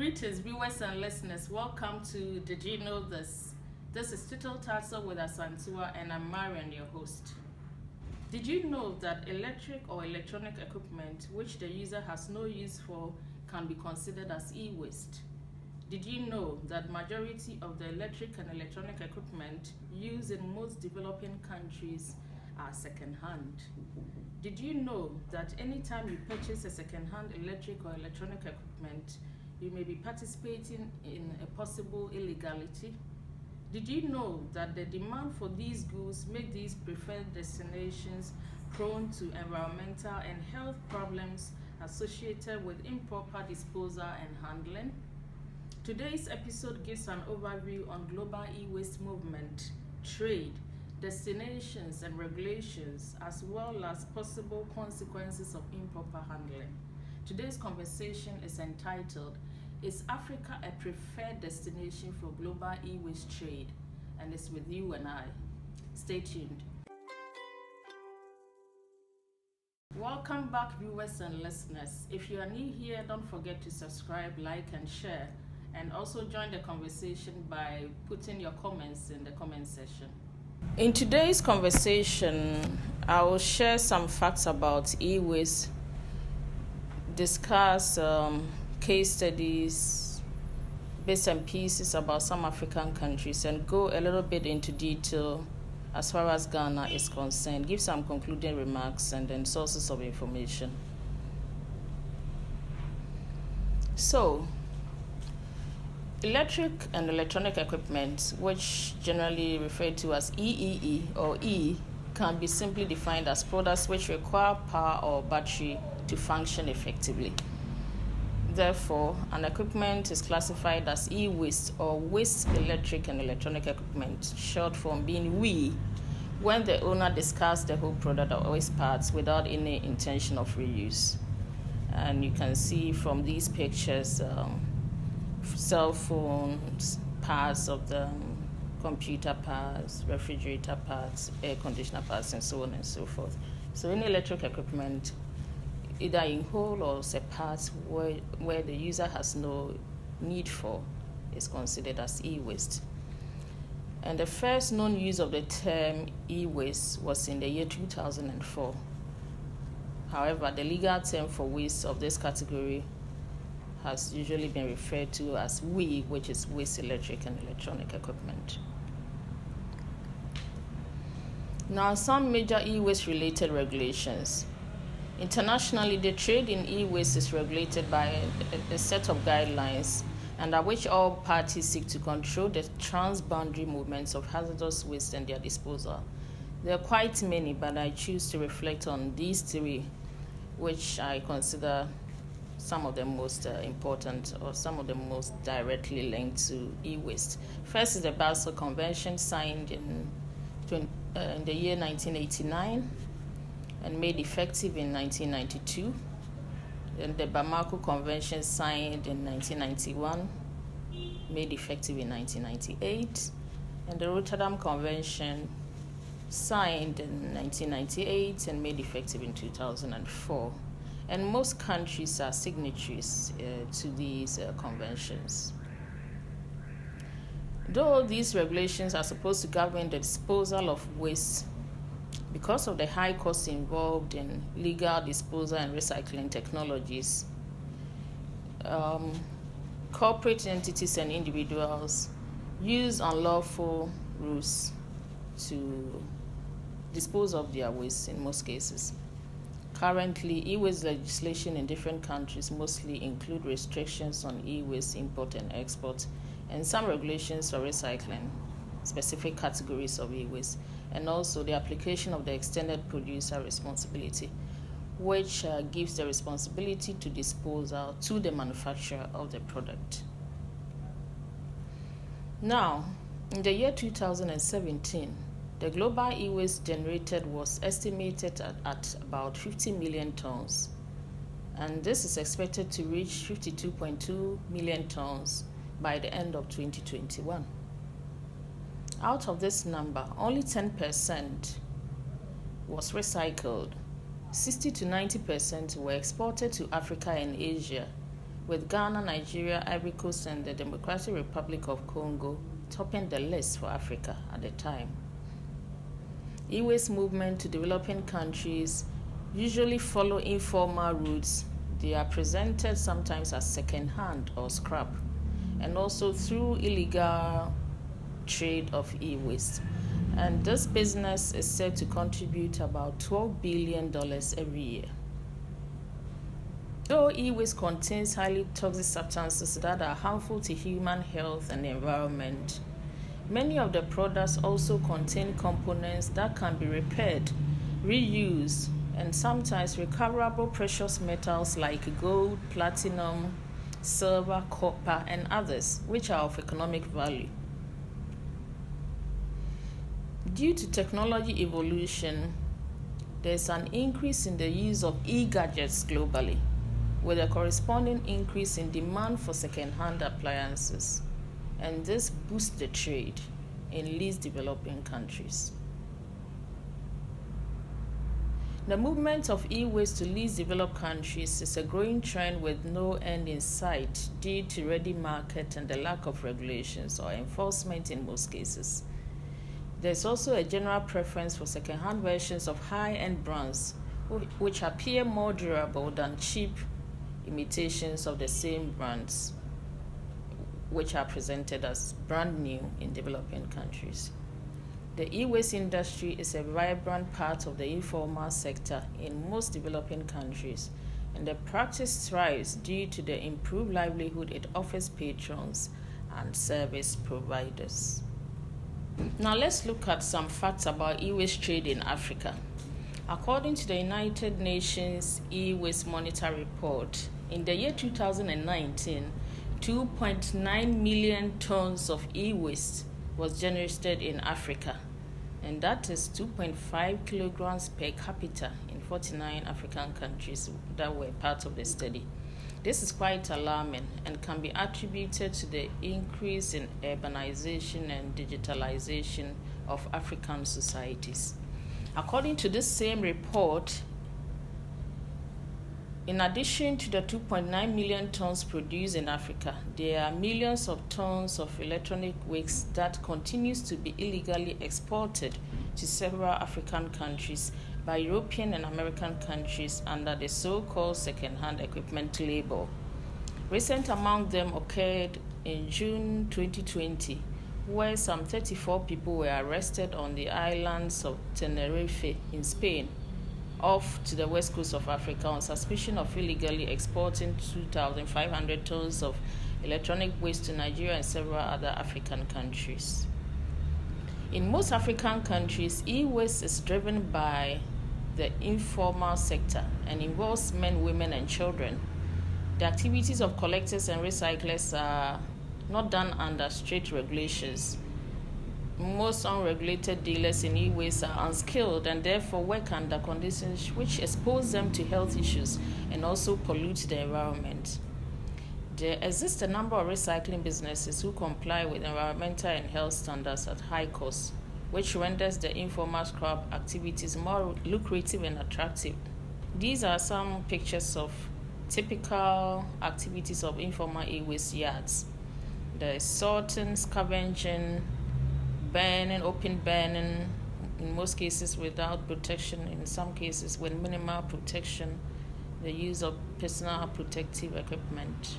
Greetings, viewers and listeners. Welcome to Did You Know This? This is Untitled Chapter with Asantua, and I'm Marian, your host. Did you know that electric or electronic equipment which the user has no use for can be considered as e-waste? Did you know that majority of the electric and electronic equipment used in most developing countries are second-hand? Did you know that anytime you purchase a second-hand electric or electronic equipment, you may be participating in a possible illegality? Did you know that the demand for these goods make these preferred destinations prone to environmental and health problems associated with improper disposal and handling? Today's episode gives an overview on global e-waste movement, trade, destinations and regulations, as well as possible consequences of improper handling. Today's conversation is entitled, "Is Africa a Preferred Destination for Global E-Waste Trade?" and it's with you and I. Stay tuned. Welcome back, viewers and listeners. If you are new here, don't forget to subscribe, like, and share, and also join the conversation by putting your comments in the comment section. In today's conversation, I will share some facts about e-waste, discuss case studies, bits and pieces about some African countries, and go a little bit into detail as far as Ghana is concerned, give some concluding remarks, and then sources of information. So, electric and electronic equipment, which generally referred to as EEE or E, can be simply defined as products which require power or battery to function effectively. Therefore, an equipment is classified as e-waste or waste electric and electronic equipment, short form being WE, when the owner discards the whole product or waste parts without any intention of reuse. And you can see from these pictures, cell phones, parts of the computer parts, refrigerator parts, air conditioner parts, and so on and so forth. So any electric equipment, either in whole or as a part where the user has no need for, is considered as e-waste. And the first known use of the term e-waste was in the year 2004. However, the legal term for waste of this category has usually been referred to as WE, which is waste electric and electronic equipment. Now, some major e-waste related regulations. Internationally, the trade in e-waste is regulated by a set of guidelines under which all parties seek to control the transboundary movements of hazardous waste and their disposal. There are quite many, but I choose to reflect on these three, which I consider some of the most important or some of the most directly linked to e-waste. First is the Basel Convention, signed in the year 1989 and made effective in 1992. Then the Bamako Convention, signed in 1991, made effective in 1998. And the Rotterdam Convention, signed in 1998 and made effective in 2004. And most countries are signatories to these conventions. Though these regulations are supposed to govern the disposal of waste, because of the high costs involved in legal disposal and recycling technologies, corporate entities and individuals use unlawful routes to dispose of their waste in most cases. Currently, e-waste legislation in different countries mostly include restrictions on e-waste import and export, and some regulations for recycling specific categories of e-waste, and also the application of the extended producer responsibility, which gives the responsibility to disposal to the manufacturer of the product. Now, in the year 2017, the global e-waste generated was estimated at about 50 million tons, and this is expected to reach 52.2 million tons by the end of 2021. Out of this number, only 10% was recycled. 60 to 90% were exported to Africa and Asia, with Ghana, Nigeria, Ivory Coast, and the Democratic Republic of Congo topping the list for Africa at the time. E-waste movement to developing countries usually follow informal routes. They are presented sometimes as second-hand or scrap, and also through illegal trade of e-waste. And this business is said to contribute about $12 billion every year. Though e-waste contains highly toxic substances that are harmful to human health and the environment, many of the products also contain components that can be repaired, reused, and sometimes recoverable precious metals like gold, platinum, silver, copper, and others, which are of economic value. Due to technology evolution, there's an increase in the use of e-gadgets globally, with a corresponding increase in demand for second-hand appliances, and this boosts the trade in least developing countries. The movement of e-waste to least developed countries is a growing trend with no end in sight due to ready market and the lack of regulations or enforcement in most cases. There's also a general preference for second-hand versions of high-end brands which appear more durable than cheap imitations of the same brands which are presented as brand new in developing countries. The e-waste industry is a vibrant part of the informal sector in most developing countries, and the practice thrives due to the improved livelihood it offers patrons and service providers. Now let's look at some facts about e-waste trade in Africa. According to the United Nations E-Waste Monitor Report, in the year 2019, 2.9 million tons of e-waste was generated in Africa, and that is 2.5 kilograms per capita in 49 African countries that were part of the study. This is quite alarming and can be attributed to the increase in urbanization and digitalization of African societies. According to this same report, in addition to the 2.9 million tons produced in Africa, there are millions of tons of electronic waste that continues to be illegally exported to several African countries by European and American countries under the so-called second-hand equipment label. Recent among them occurred in June 2020, where some 34 people were arrested on the islands of Tenerife in Spain, off to the west coast of Africa, on suspicion of illegally exporting 2,500 tons of electronic waste to Nigeria and several other African countries. In most African countries, e-waste is driven by the informal sector and involves men, women, and children. The activities of collectors and recyclers are not done under strict regulations. Most unregulated dealers in e-waste are unskilled and therefore work under conditions which expose them to health issues and also pollute the environment. There exists a number of recycling businesses who comply with environmental and health standards at high cost, which renders the informal scrap activities more lucrative and attractive. These are some pictures of typical activities of informal e-waste yards. There is sorting, scavenging, burning, open burning, in most cases without protection, in some cases with minimal protection, the use of personal protective equipment.